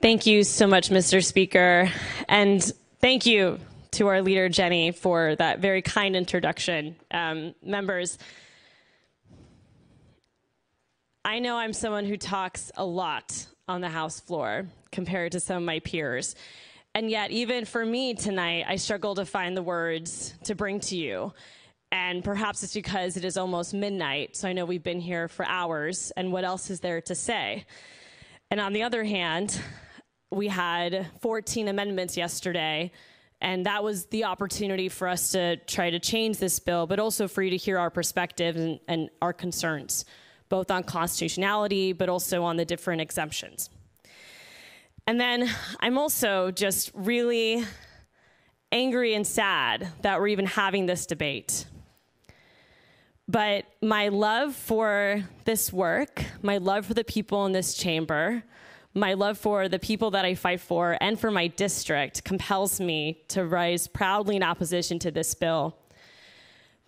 Thank you so much, Mr. Speaker. And thank you to our leader, Jenny, for that very kind introduction. Members, I know I'm someone who talks a lot on the House floor compared to some of my peers. And yet, even for me tonight, I struggle to find the words to bring to you. And perhaps it's because it is almost midnight, so I know we've been here for hours, and what else is there to say? And on the other hand, we had 14 amendments yesterday, and that was the opportunity for us to try to change this bill, but also for you to hear our perspective and our concerns, both on constitutionality, but also on the different exemptions. And then I'm also just really angry and sad that we're even having this debate. But my love for this work, my love for the people in this chamber, my love for the people that I fight for and for my district compels me to rise proudly in opposition to this bill,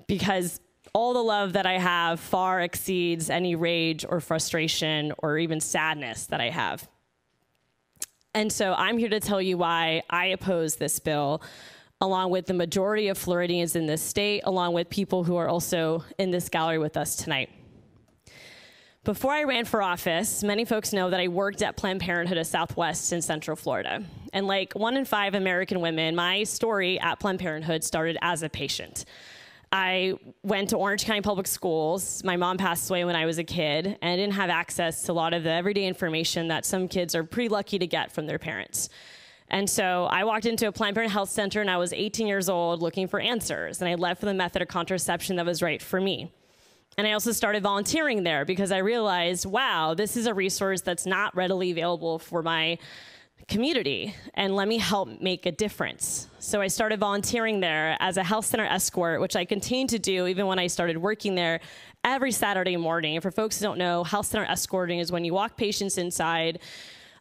because all the love that I have far exceeds any rage or frustration or even sadness that I have. And so I'm here to tell you why I oppose this bill, along with the majority of Floridians in this state, along with people who are also in this gallery with us tonight. Before I ran for office, many folks know that I worked at Planned Parenthood of Southwest in Central Florida. And like 1 in 5 American women, my story at Planned Parenthood started as a patient. I went to Orange County Public Schools. My mom passed away when I was a kid, and I didn't have access to a lot of the everyday information that some kids are pretty lucky to get from their parents. And so I walked into a Planned Parenthood Health Center, and I was 18 years old looking for answers, and I left for the method of contraception that was right for me. And I also started volunteering there because I realized, wow, this is a resource that's not readily available for my community, and let me help make a difference. So I started volunteering there as a health center escort, which I continued to do even when I started working there every Saturday morning. And for folks who don't know, health center escorting is when you walk patients inside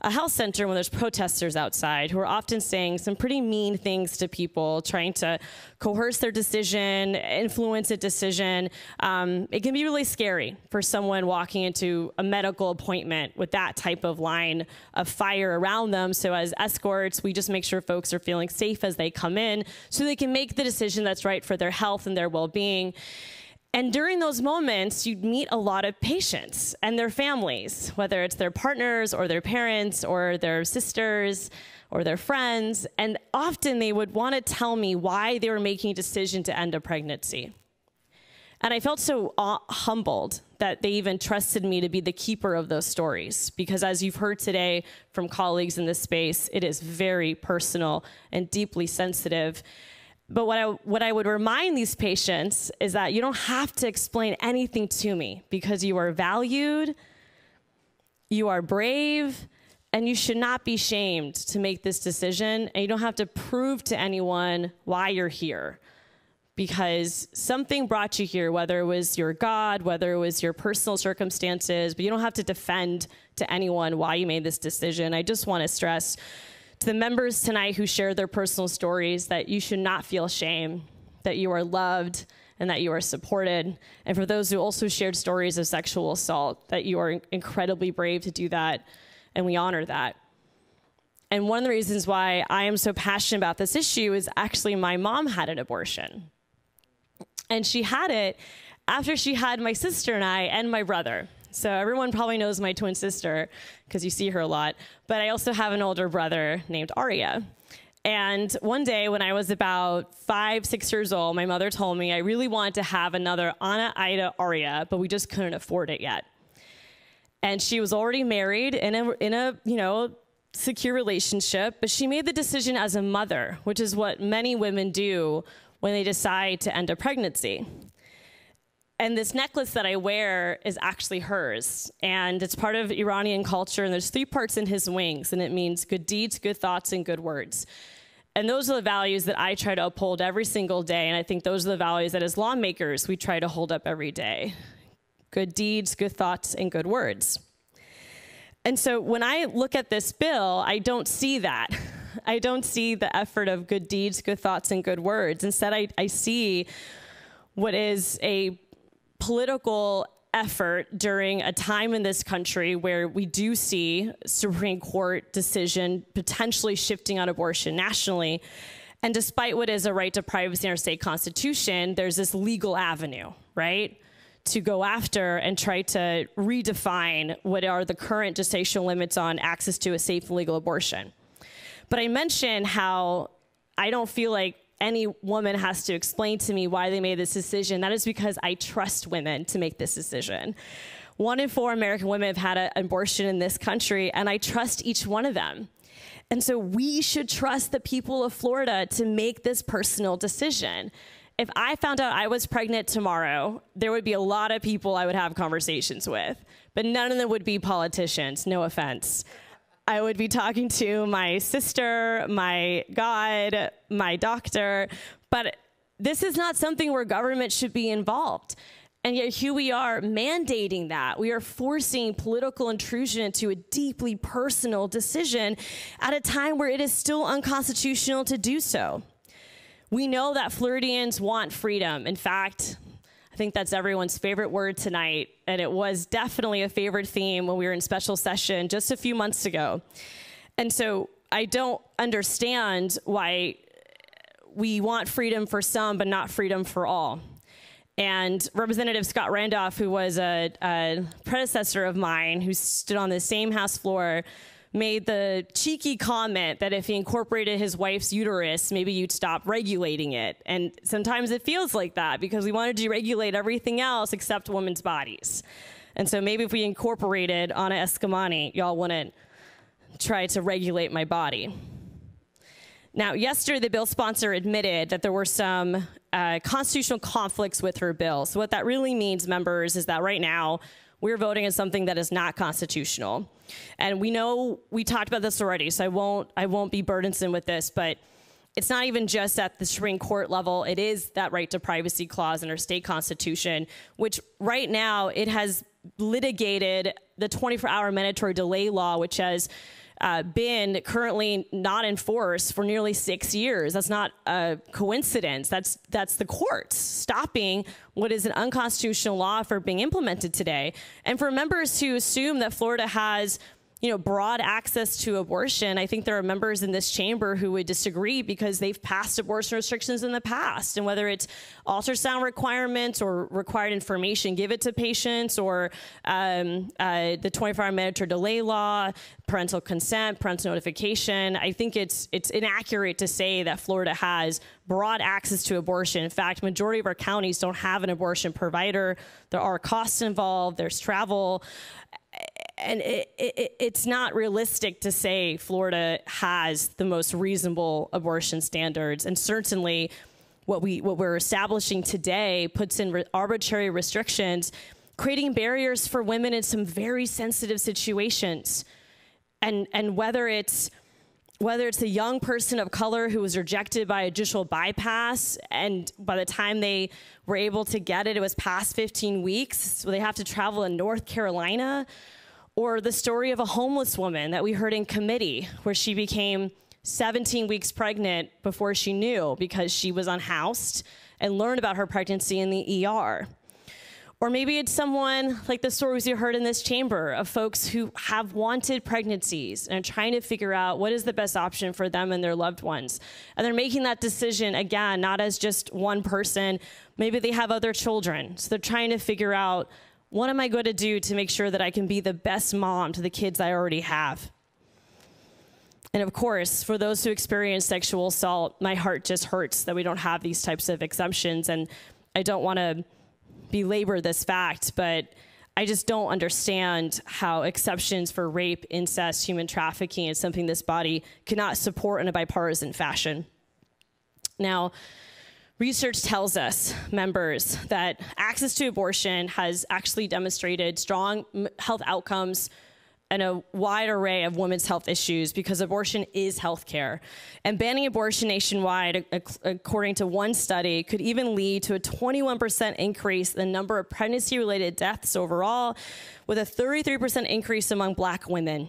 a health center when there's protesters outside who are often saying some pretty mean things to people, trying to coerce their decision, influence a decision. It can be really scary for someone walking into a medical appointment with that type of line of fire around them. So as escorts, we just make sure folks are feeling safe as they come in so they can make the decision that's right for their health and their well-being. And during those moments, you'd meet a lot of patients and their families, whether it's their partners or their parents or their sisters or their friends. And often they would want to tell me why they were making a decision to end a pregnancy. And I felt so humbled that they even trusted me to be the keeper of those stories, because as you've heard today from colleagues in this space, it is very personal and deeply sensitive. But what I would remind these patients is that you don't have to explain anything to me, because you are valued, you are brave, and you should not be shamed to make this decision. And you don't have to prove to anyone why you're here, because something brought you here, whether it was your God, whether it was your personal circumstances, but you don't have to defend to anyone why you made this decision. I just want to stress to the members tonight who share their personal stories that you should not feel shame, that you are loved and that you are supported. And for those who also shared stories of sexual assault, that you are incredibly brave to do that, and we honor that. And one of the reasons why I am so passionate about this issue is actually my mom had an abortion. And she had it after she had my sister and I and my brother. So everyone probably knows my twin sister because you see her a lot, but I also have an older brother named Arya. And one day when I was about 5, 6 years old, my mother told me I really wanted to have another Anna, Ida, Arya, but we just couldn't afford it yet. And she was already married in a secure relationship, but she made the decision as a mother, which is what many women do when they decide to end a pregnancy. And this necklace that I wear is actually hers. And it's part of Iranian culture. And there's 3 parts in his wings. And it means good deeds, good thoughts, and good words. And those are the values that I try to uphold every single day. And I think those are the values that as lawmakers, we try to hold up every day. Good deeds, good thoughts, and good words. And so when I look at this bill, I don't see that. I don't see the effort of good deeds, good thoughts, and good words. Instead, I see what is a political effort during a time in this country where we do see Supreme Court decision potentially shifting on abortion nationally. And despite what is a right to privacy in our state constitution, there's this legal avenue, right, to go after and try to redefine what are the current gestational limits on access to a safe and legal abortion. But I mentioned how I don't feel like any woman has to explain to me why they made this decision. That is because I trust women to make this decision. 1 in 4 American women have had an abortion in this country, and I trust each one of them. And so we should trust the people of Florida to make this personal decision. If I found out I was pregnant tomorrow, there would be a lot of people I would have conversations with, but none of them would be politicians, no offense. I would be talking to my sister, my God, my doctor, but this is not something where government should be involved. And yet here we are mandating that. We are forcing political intrusion into a deeply personal decision at a time where it is still unconstitutional to do so. We know that Floridians want freedom. In fact, I think that's everyone's favorite word tonight, and it was definitely a favorite theme when we were in special session just a few months ago. And so I don't understand why we want freedom for some but not freedom for all. And Representative Scott Randolph, who was a predecessor of mine, who stood on the same House floor, made the cheeky comment that if he incorporated his wife's uterus, maybe you'd stop regulating it. And sometimes it feels like that because we want to deregulate everything else except women's bodies. And so maybe if we incorporated Anna Eskamani, y'all wouldn't try to regulate my body. Now, yesterday, the bill sponsor admitted that there were some constitutional conflicts with her bill. So what that really means, members, is that right now we're voting on something that is not constitutional. And we know we talked about this already, so I won't be burdensome with this, but it's not even just at the Supreme Court level. It is that right to privacy clause in our state constitution, which right now it has litigated the 24-hour mandatory delay law, which has been currently not enforced for nearly 6 years. That's not a coincidence. That's the courts stopping what is an unconstitutional law for being implemented today. And for members who assume that Florida has, broad access to abortion, I think there are members in this chamber who would disagree because they've passed abortion restrictions in the past. And whether it's ultrasound requirements or required information give to patients, or the 24-hour mandatory delay law, parental consent, parental notification, I think it's inaccurate to say that Florida has broad access to abortion. In fact, majority of our counties don't have an abortion provider. There are costs involved. There's travel. And it's not realistic to say Florida has the most reasonable abortion standards. And certainly what we're establishing today puts in arbitrary restrictions, creating barriers for women in some very sensitive situations. And whether it's a young person of color who was rejected by a judicial bypass, and by the time they were able to get it, it was past 15 weeks, so they have to travel to North Carolina, or the story of a homeless woman that we heard in committee, where she became 17 weeks pregnant before she knew because she was unhoused and learned about her pregnancy in the ER. Or maybe it's someone like the stories you heard in this chamber of folks who have wanted pregnancies and are trying to figure out what is the best option for them and their loved ones. And they're making that decision, again, not as just one person. Maybe they have other children. So they're trying to figure out, what am I going to do to make sure that I can be the best mom to the kids I already have? And of course, for those who experience sexual assault, my heart just hurts that we don't have these types of exemptions. And I don't want to belabor this fact, but I just don't understand how exceptions for rape, incest, human trafficking is something this body cannot support in a bipartisan fashion. Now, research tells us, members, that access to abortion has actually demonstrated strong health outcomes and a wide array of women's health issues, because abortion is health care. And banning abortion nationwide, according to one study, could even lead to a 21% increase in the number of pregnancy-related deaths overall, with a 33% increase among Black women.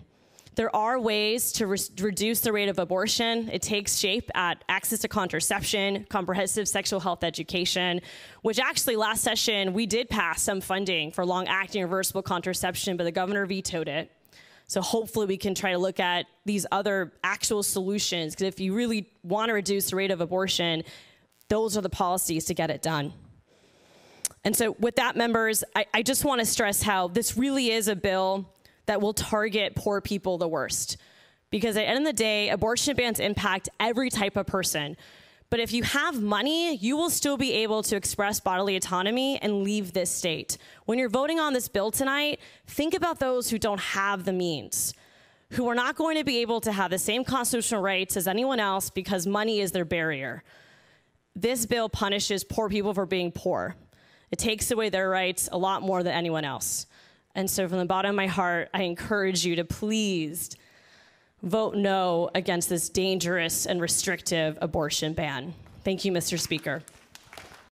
There are ways to reduce the rate of abortion. It takes shape at access to contraception, comprehensive sexual health education, which actually last session we did pass some funding for long-acting reversible contraception, but the governor vetoed it. So hopefully we can try to look at these other actual solutions, because if you really want to reduce the rate of abortion, those are the policies to get it done. And so with that, members, I just want to stress how this really is a bill that will target poor people the worst. Because at the end of the day, abortion bans impact every type of person. But if you have money, you will still be able to express bodily autonomy and leave this state. When you're voting on this bill tonight, think about those who don't have the means, who are not going to be able to have the same constitutional rights as anyone else because money is their barrier. This bill punishes poor people for being poor. It takes away their rights a lot more than anyone else. And so from the bottom of my heart, I encourage you to please vote no against this dangerous and restrictive abortion ban. Thank you, Mr. Speaker.